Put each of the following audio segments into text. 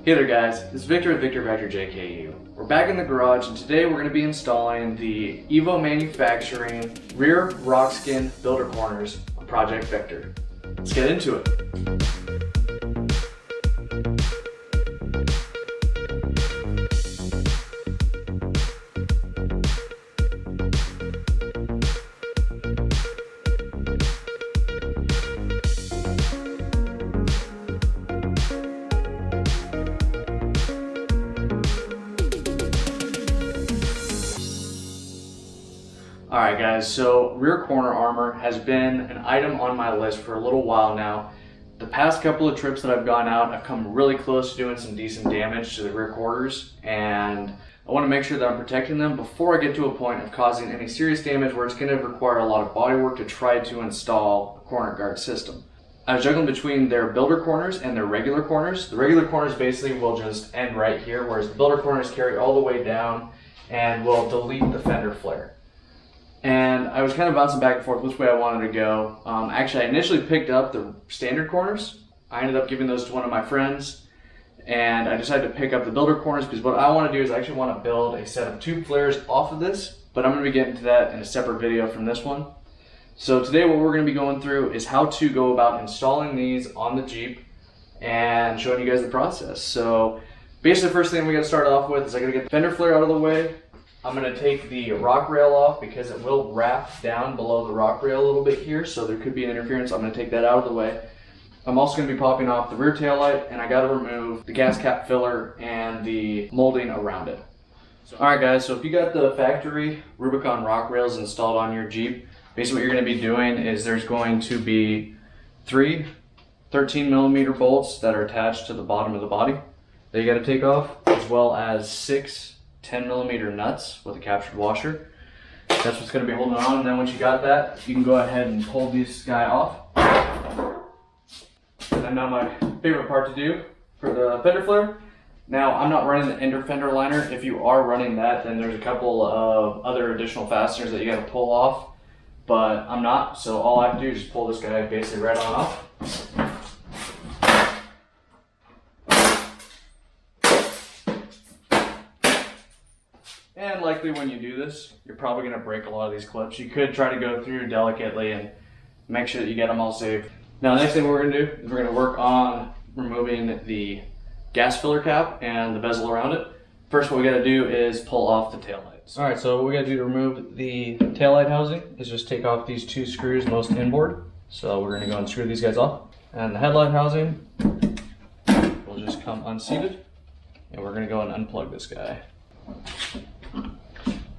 Hey there guys, this is Victor at VictorVectorJKU. We're back in the garage and today we're going to be installing the EvoMfg rear rock skin builder corners on Project Victor. Let's get into it. Alright guys, so rear corner armor has been an item on my list for a little while now. The past couple of trips that I've gone out, I've come really close to doing some decent damage to the rear quarters, and I want to make sure that I'm protecting them before I get to a point of causing any serious damage where it's going to require a lot of body work to try to install a corner guard system. I was juggling between their builder corners and their regular corners. The regular corners basically will just end right here, whereas the builder corners carry all the way down and will delete the fender flare. And I was kind of bouncing back and forth which way I wanted to go. Actually, I initially picked up the standard corners. I ended up giving those to one of my friends, and I decided to pick up the builder corners because what I want to do is I actually want to build a set of tube flares off of this, but I'm going to be getting to that in a separate video from this one. So today what we're going to be going through is how to go about installing these on the Jeep and showing you guys the process. So basically the first thing we got to start off with is I got to get the fender flare out of the way. I'm going to take the rock rail off because it will wrap down below the rock rail a little bit here, so there could be an interference. I'm going to take that out of the way. I'm also going to be popping off the rear tail light, and I got to remove the gas cap filler and the molding around it. Alright guys, so if you got the factory Rubicon rock rails installed on your Jeep, basically what you're going to be doing is there's going to be 3 13mm bolts that are attached to the bottom of the body that you got to take off, as well as 6 10mm nuts with a captured washer. That's what's going to be holding on, and then once you got that, you can go ahead and pull this guy off. And then now my favorite part to do for the fender flare. Now I'm not running the ender fender liner. If you are running that, then there's a couple of other additional fasteners that you got to pull off, but I'm not, so all I have to do is just pull this guy basically right on off. And likely when you do this, you're probably going to break a lot of these clips. You could try to go through delicately and make sure that you get them all safe. Now the next thing we're going to do is we're going to work on removing the gas filler cap and the bezel around it. First what we got to do is pull off the taillights. Alright, so what we got to do to remove the taillight housing is just take off these 2 screws most inboard. So we're going to go and screw these guys off. And the headlight housing will just come unseated. And we're going to go and unplug this guy.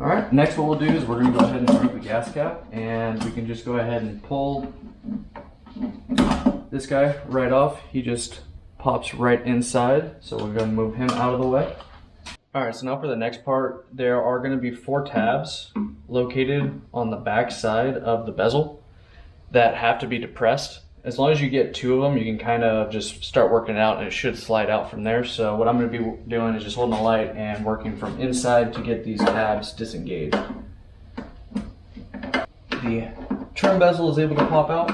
Alright, next what we'll do is we're going to go ahead and remove the gas cap, and we can just go ahead and pull this guy right off. He just pops right inside, so we're going to move him out of the way. Alright, so now for the next part, there are going to be 4 tabs located on the back side of the bezel that have to be depressed. As long as you get 2 of them, you can kind of just start working it out and it should slide out from there. So what I'm going to be doing is just holding the light and working from inside to get these tabs disengaged. The trim bezel is able to pop out.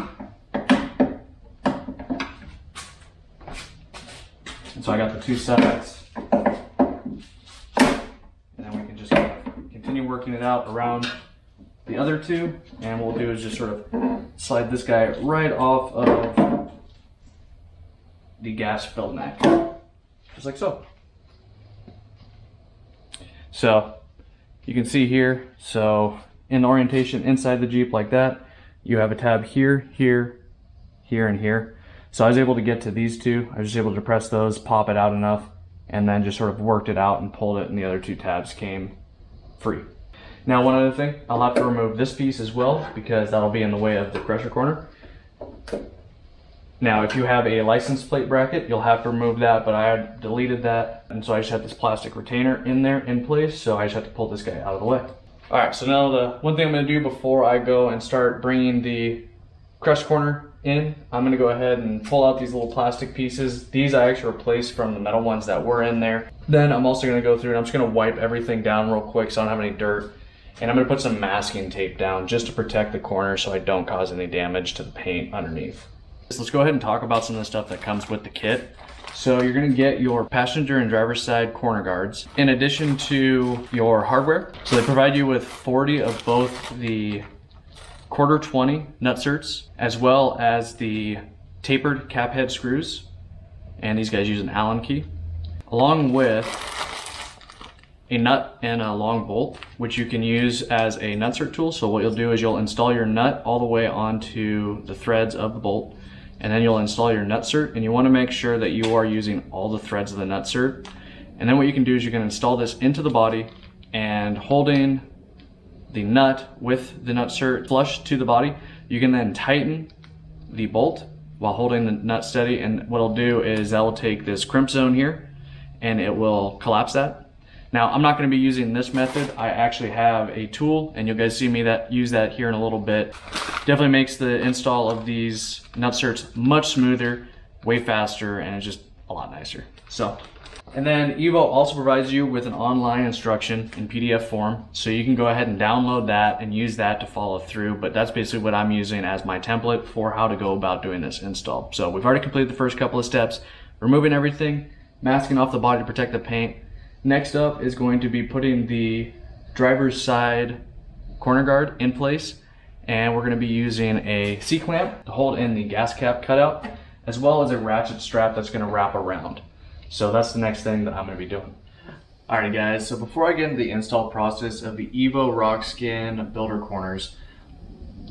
And so I got the 2 sides. And then we can just continue working it out around the other 2, and what we'll do is just sort of slide this guy right off of the gas fill neck, just like so. So you can see here, so in the orientation inside the Jeep like that, you have a tab here, here, here, and here. So I was able to get to these 2. I was just able to press those, pop it out enough, and then just sort of worked it out and pulled it, and the other 2 tabs came free. Now one other thing, I'll have to remove this piece as well because that'll be in the way of the crusher corner. Now if you have a license plate bracket, you'll have to remove that, but I had deleted that, and so I just have this plastic retainer in there in place, so I just have to pull this guy out of the way. Alright, so now the one thing I'm going to do before I go and start bringing the crush corner in, I'm going to go ahead and pull out these little plastic pieces. These I actually replaced from the metal ones that were in there. Then I'm also going to go through and I'm just going to wipe everything down real quick so I don't have any dirt. And I'm going to put some masking tape down just to protect the corner so I don't cause any damage to the paint underneath. So let's go ahead and talk about some of the stuff that comes with the kit. So you're gonna get your passenger and driver's side corner guards in addition to your hardware. So they provide you with 40 of both the quarter 20 nutserts as well as the tapered cap head screws. And these guys use an Allen key, along with a nut and a long bolt, which you can use as a nutsert tool. So what you'll do is you'll install your nut all the way onto the threads of the bolt, and then you'll install your nutsert, and you want to make sure that you are using all the threads of the nutsert. And then what you can do is you can install this into the body, and holding the nut with the nutsert flush to the body, you can then tighten the bolt while holding the nut steady. And what it'll do is that will take this crimp zone here and it will collapse that. Now, I'm not going to be using this method. I actually have a tool, and you'll guys see me use that here in a little bit. Definitely makes the install of these nutserts much smoother, way faster, and it's just a lot nicer. So, and then Evo also provides you with an online instruction in PDF form, so you can go ahead and download that and use that to follow through. But that's basically what I'm using as my template for how to go about doing this install. So we've already completed the first couple of steps, removing everything, masking off the body to protect the paint. Next up is going to be putting the driver's side corner guard in place, and we're going to be using a C-clamp to hold in the gas cap cutout, as well as a ratchet strap that's going to wrap around. So that's the next thing that I'm going to be doing. Alright guys, so before I get into the install process of the EvoMfg Builder Corners,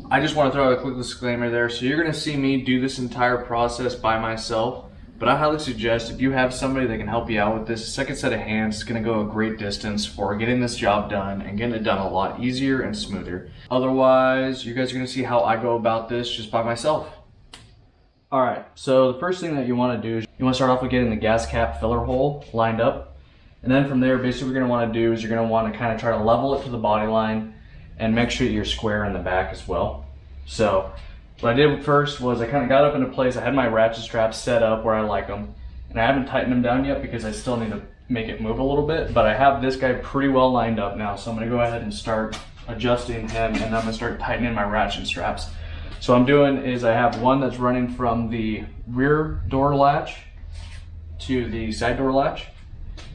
I just want to throw out a quick disclaimer there. So you're going to see me do this entire process by myself. But I highly suggest if you have somebody that can help you out with this, a second set of hands is going to go a great distance for getting this job done and getting it done a lot easier and smoother. Otherwise, you guys are going to see how I go about this just by myself. Alright, so the first thing that you want to do is you want to start off with getting the gas cap filler hole lined up. And then from there, basically what you're going to want to do is you're going to want to kind of try to level it to the body line and make sure you're square in the back as well. So what I did first was I kind of got up into place. I had my ratchet straps set up where I like them, and I haven't tightened them down yet because I still need to make it move a little bit, but I have this guy pretty well lined up now. So I'm going to go ahead and start adjusting him, and I'm going to start tightening my ratchet straps. So what I'm doing is I have one that's running from the rear door latch to the side door latch,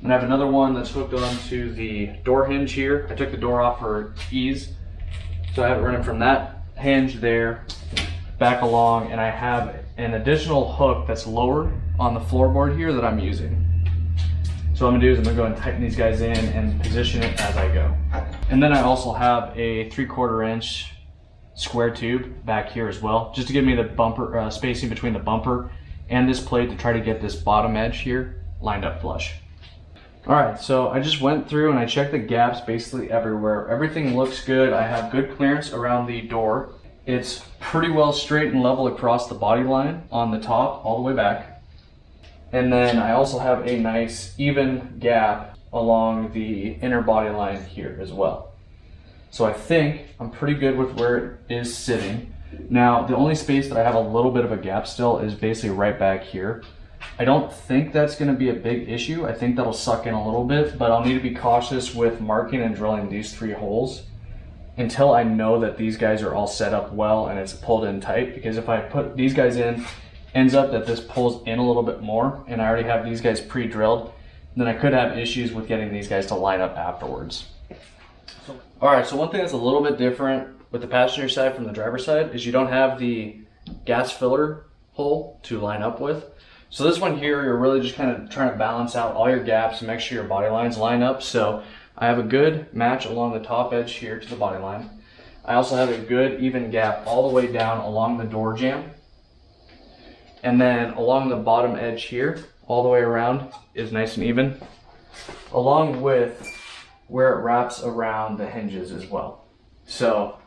and I have another one that's hooked onto the door hinge here. I took the door off for ease, so I have it running from that hinge there back along, and I have an additional hook that's lower on the floorboard here that I'm using. So what I'm gonna do is I'm gonna go and tighten these guys in and position it as I go. And then I also have a 3/4 inch square tube back here as well, just to give me the bumper spacing between the bumper and this plate to try to get this bottom edge here lined up flush. Alright, so I just went through and I checked the gaps basically everywhere. Everything looks good. I have good clearance around the door. It's pretty well straight and level across the body line on the top all the way back. And then I also have a nice even gap along the inner body line here as well. So I think I'm pretty good with where it is sitting. Now, the only space that I have a little bit of a gap still is basically right back here. I don't think that's going to be a big issue. I think that'll suck in a little bit, but I'll need to be cautious with marking and drilling these 3 holes until I know that these guys are all set up well and it's pulled in tight, because if I put these guys in, ends up that this pulls in a little bit more and I already have these guys pre-drilled, then I could have issues with getting these guys to line up afterwards. Alright, so one thing that's a little bit different with the passenger side from the driver's side is you don't have the gas filler hole to line up with. So this one here, you're really just kind of trying to balance out all your gaps and make sure your body lines line up. So I have a good match along the top edge here to the body line. I also have a good even gap all the way down along the door jamb. And then along the bottom edge here, all the way around is nice and even, along with where it wraps around the hinges as well. So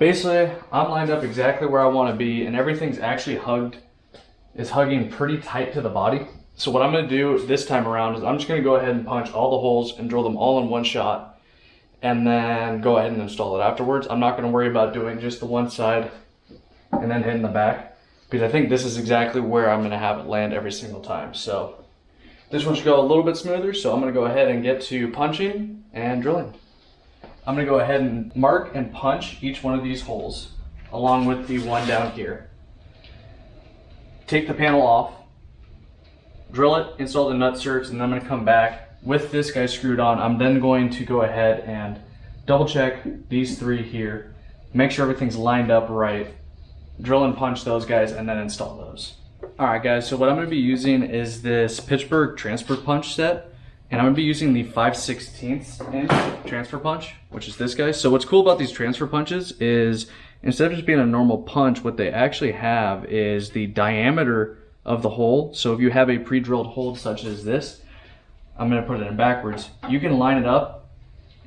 basically, I'm lined up exactly where I want to be, and everything's actually hugging pretty tight to the body. So what I'm going to do this time around is I'm just going to go ahead and punch all the holes and drill them all in one shot, and then go ahead and install it afterwards. I'm not going to worry about doing just the one side and then hitting the back, because I think this is exactly where I'm going to have it land every single time. So this one should go a little bit smoother, so I'm going to go ahead and get to punching and drilling. I'm going to go ahead and mark and punch each one of these holes along with the one down here. Take the panel off, drill it, install the nutserts, and then I'm going to come back with this guy screwed on. I'm then going to go ahead and double check these 3 here, make sure everything's lined up right, drill and punch those guys, and then install those. Alright guys, so what I'm going to be using is this Pittsburgh transfer punch set, and I'm going to be using the 5/16 inch transfer punch, which is this guy. So what's cool about these transfer punches is instead of just being a normal punch, what they actually have is the diameter of the hole. So if you have a pre-drilled hole such as this, I'm going to put it in backwards, you can line it up,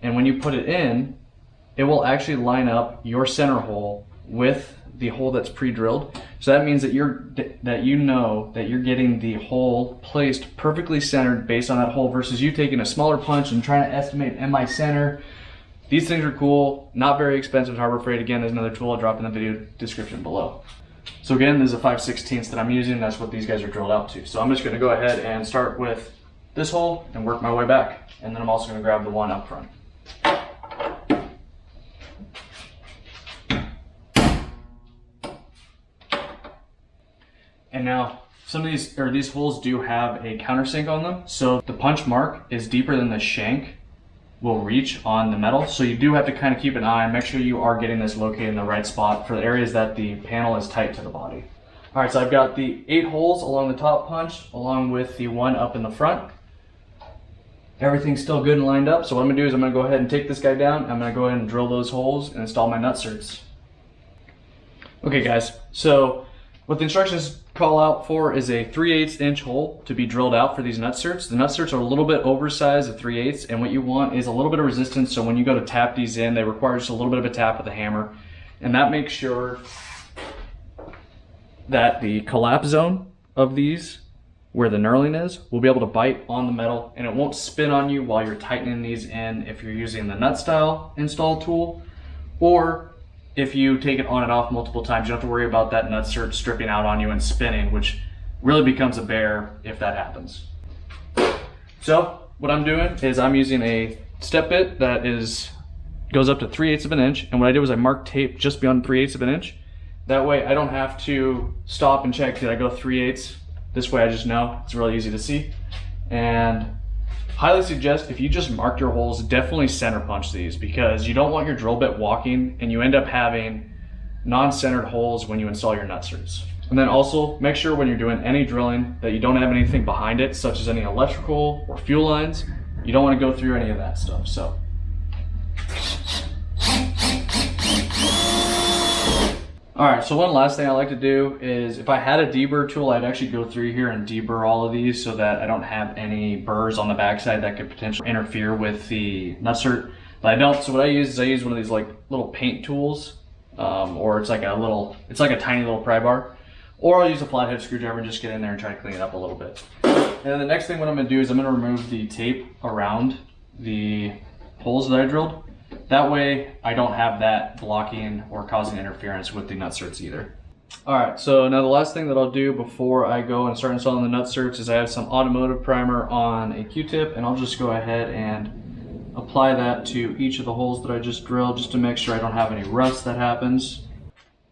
and when you put it in, it will actually line up your center hole with the hole that's pre-drilled. So that means that you know that you're getting the hole placed perfectly centered based on that hole, versus you taking a smaller punch and trying to estimate, am I center? These things are cool, not very expensive, Harbor Freight. Again, there's another tool I'll drop in the video description below. So again, this is a 5/16 that I'm using. That's what these guys are drilled out to. So I'm just going to go ahead and start with this hole and work my way back. And then I'm also going to grab the one up front. And now, some of these holes do have a countersink on them. So the punch mark is deeper than the shank will reach on the metal. So you do have to kind of keep an eye and make sure you are getting this located in the right spot for the areas that the panel is tight to the body. All right, so I've got the 8 holes along the top punch, along with the one up in the front. Everything's still good and lined up. So what I'm gonna do is I'm gonna go ahead and take this guy down. I'm gonna go ahead and drill those holes and install my nutserts. Okay guys, so what the instructions call out for is a 3/8 inch hole to be drilled out for these nutserts. The nutserts are a little bit oversized at 3/8, and what you want is a little bit of resistance, so when you go to tap these in, they require just a little bit of a tap with a hammer, and that makes sure that the collapse zone of these, where the knurling is, will be able to bite on the metal, and it won't spin on you while you're tightening these in if you're using the nut style install tool, or if you take it on and off multiple times. You don't have to worry about that nutsert stripping out on you and spinning, which really becomes a bear if that happens. So what I'm doing is I'm using a step bit that goes up to 3/8 of an inch, and what I did was I marked tape just beyond 3/8 of an inch. That way I don't have to stop and check, did I go 3/8? This way I just know, it's really easy to see. And highly suggest, if you just mark your holes, definitely center punch these, because you don't want your drill bit walking and you end up having non-centered holes when you install your nutserts. And then also make sure when you're doing any drilling that you don't have anything behind it, such as any electrical or fuel lines. You don't want to go through any of that stuff. So alright, so one last thing I like to do is, if I had a deburr tool, I'd actually go through here and deburr all of these so that I don't have any burrs on the backside that could potentially interfere with the nutsert. But I don't, so what I use is one of these like little paint tools, or it's like a tiny little pry bar. Or I'll use a flathead screwdriver and just get in there and try to clean it up a little bit. And then the next thing what I'm going to do is I'm going to remove the tape around the holes that I drilled. That way I don't have that blocking or causing interference with the nutserts either. Alright, so now the last thing that I'll do before I go and start installing the nutserts is I have some automotive primer on a Q-tip, and I'll just go ahead and apply that to each of the holes that I just drilled, just to make sure I don't have any rust that happens.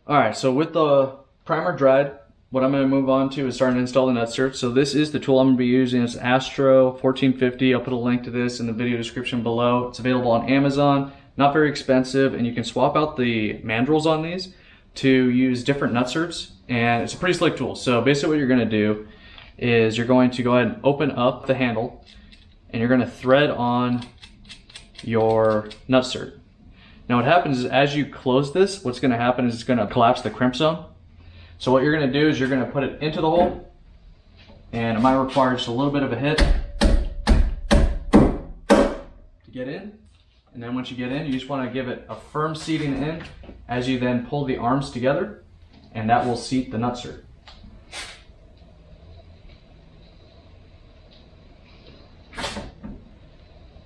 Alright, so with the primer dried, what I'm going to move on to is starting to install the nutserts. So this is the tool I'm going to be using. It's Astro 1450. I'll put a link to this in the video description below. It's available on Amazon. Not very expensive, and you can swap out the mandrels on these to use different nutserts, and it's a pretty slick tool. So basically what you're going to do is you're going to go ahead and open up the handle, and you're going to thread on your nutsert. Now what happens is, as you close this, what's going to happen is it's going to collapse the crimp zone. So what you're going to do is you're going to put it into the hole, and it might require just a little bit of a hit to get in. And then once you get in, you just want to give it a firm seating in as you then pull the arms together, and that will seat the nutsert.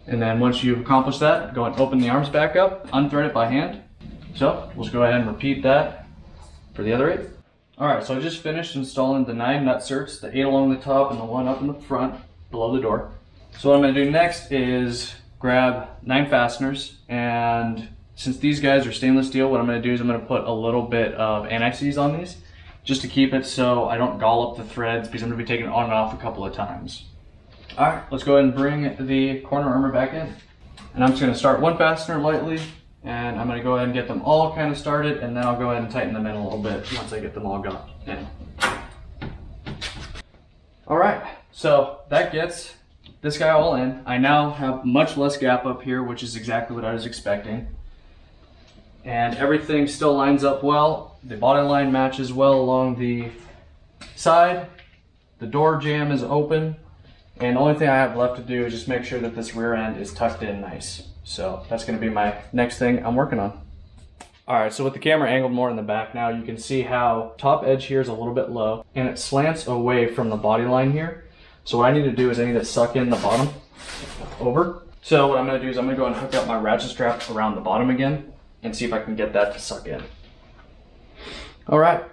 And then once you've accomplished that, go and open the arms back up, unthread it by hand. So we'll just go ahead and repeat that for the other 8. Alright, so I just finished installing the 9 nutserts, the 8 along the top and the one up in the front below the door. So what I'm going to do next is grab 9 fasteners, and since these guys are stainless steel, what I'm going to do is I'm going to put a little bit of anti-seize on these, just to keep it so I don't gall up the threads, because I'm going to be taking it on and off a couple of times. Alright, let's go ahead and bring the corner armor back in. And I'm just going to start one fastener lightly, and I'm going to go ahead and get them all kind of started, and then I'll go ahead and tighten them in a little bit once I get them all got in. Alright, so that gets this guy all in. I now have much less gap up here, which is exactly what I was expecting. And everything still lines up well. The body line matches well along the side. The door jamb is open. And the only thing I have left to do is just make sure that this rear end is tucked in nice. So that's going to be my next thing I'm working on. Alright, so with the camera angled more in the back now, you can see how top edge here is a little bit low and it slants away from the body line here. So what I need to do is I need to suck in the bottom over. So what I'm going to do is I'm going to go and hook up my ratchet strap around the bottom again and see if I can get that to suck in. Alright,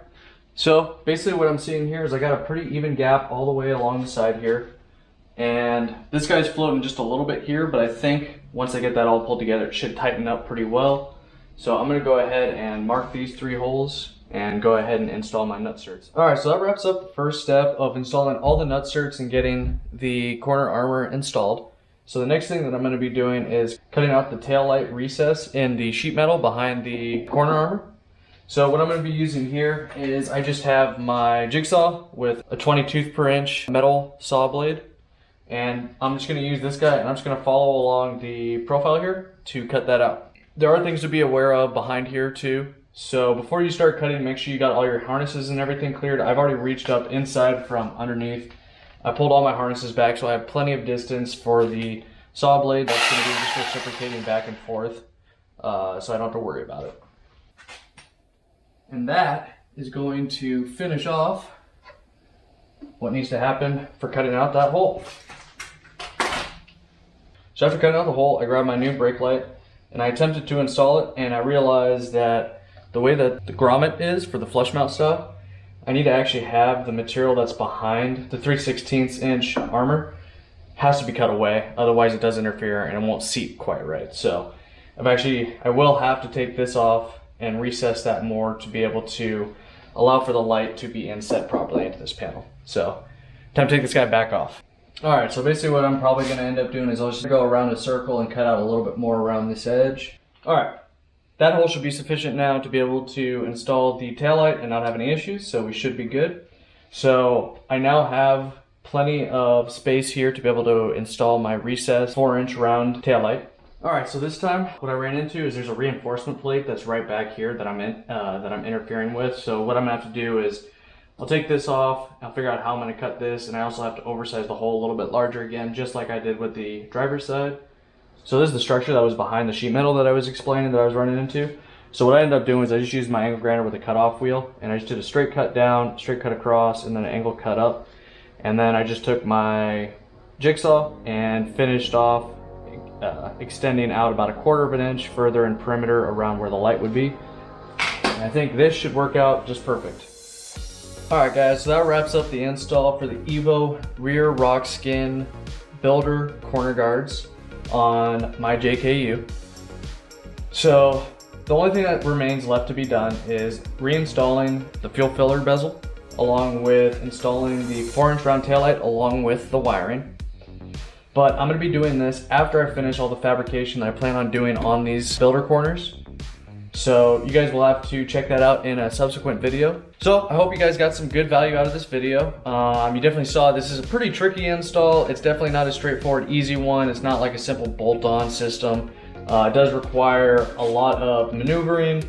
so basically what I'm seeing here is I got a pretty even gap all the way along the side here. And this guy's floating just a little bit here, but I think once I get that all pulled together, it should tighten up pretty well. So I'm going to go ahead and mark these 3 holes and go ahead and install my nutserts. Alright, so that wraps up the first step of installing all the nutserts and getting the corner armor installed. So the next thing that I'm going to be doing is cutting out the tail light recess in the sheet metal behind the corner armor. So what I'm going to be using here is I just have my jigsaw with a 20 tooth per inch metal saw blade. And I'm just going to use this guy and I'm just going to follow along the profile here to cut that out. There are things to be aware of behind here too. So before you start cutting, make sure you got all your harnesses and everything cleared. I've already reached up inside from underneath. I pulled all my harnesses back, so I have plenty of distance for the saw blade. That's going to be just reciprocating back and forth, so I don't have to worry about it. And that is going to finish off what needs to happen for cutting out that hole. So after cutting out the hole, I grabbed my new brake light and I attempted to install it, and I realized that the way that the grommet is for the flush mount stuff, I need to actually have the material that's behind the 3/16 inch armor has to be cut away, otherwise it does interfere and it won't seat quite right. So I will have to take this off and recess that more to be able to allow for the light to be inset properly into this panel. So time to take this guy back off. Alright, so basically what I'm probably going to end up doing is I'll just go around a circle and cut out a little bit more around this edge. Alright. That hole should be sufficient now to be able to install the taillight and not have any issues, so we should be good. So I now have plenty of space here to be able to install my recessed 4-inch round taillight. Alright, so this time what I ran into is there's a reinforcement plate that's right back here that I'm interfering with. So what I'm going to have to do is I'll take this off, I'll figure out how I'm going to cut this, and I also have to oversize the hole a little bit larger again, just like I did with the driver's side. So this is the structure that was behind the sheet metal that I was explaining that I was running into. So what I ended up doing is I just used my angle grinder with a cutoff wheel, and I just did a straight cut down, straight cut across, and then an angle cut up. And then I just took my jigsaw and finished off extending out about 1/4 of an inch further in perimeter around where the light would be. And I think this should work out just perfect. Alright guys, so that wraps up the install for the Evo rear rock skin builder corner guards on my JKU. So the only thing that remains left to be done is reinstalling the fuel filler bezel, along with installing the 4-inch round taillight along with the wiring. But I'm going to be doing this after I finish all the fabrication that I plan on doing on these builder corners. So you guys will have to check that out in a subsequent video. So I hope you guys got some good value out of this video. You definitely saw this is a pretty tricky install. It's definitely not a straightforward, easy one. It's not like a simple bolt-on system. It does require a lot of maneuvering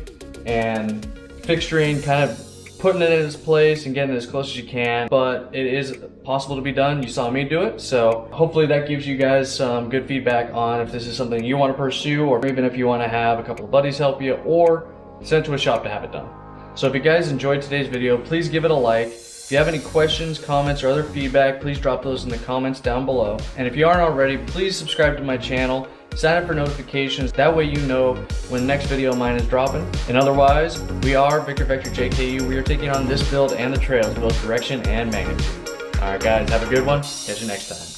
and fixturing, kind of putting it in its place and getting it as close as you can, but it is possible to be done. You saw me do it, so hopefully that gives you guys some good feedback on if this is something you want to pursue, or even if you want to have a couple of buddies help you, or send it to a shop to have it done. So if you guys enjoyed today's video, please give it a like. If you have any questions, comments, or other feedback, please drop those in the comments down below. And if you aren't already, please subscribe to my channel, sign up for notifications, that way you know when the next video of mine is dropping. And otherwise, we are VictorVectorJKU. We are taking on this build and the trails, both direction and magnitude. Alright guys, have a good one. Catch you next time.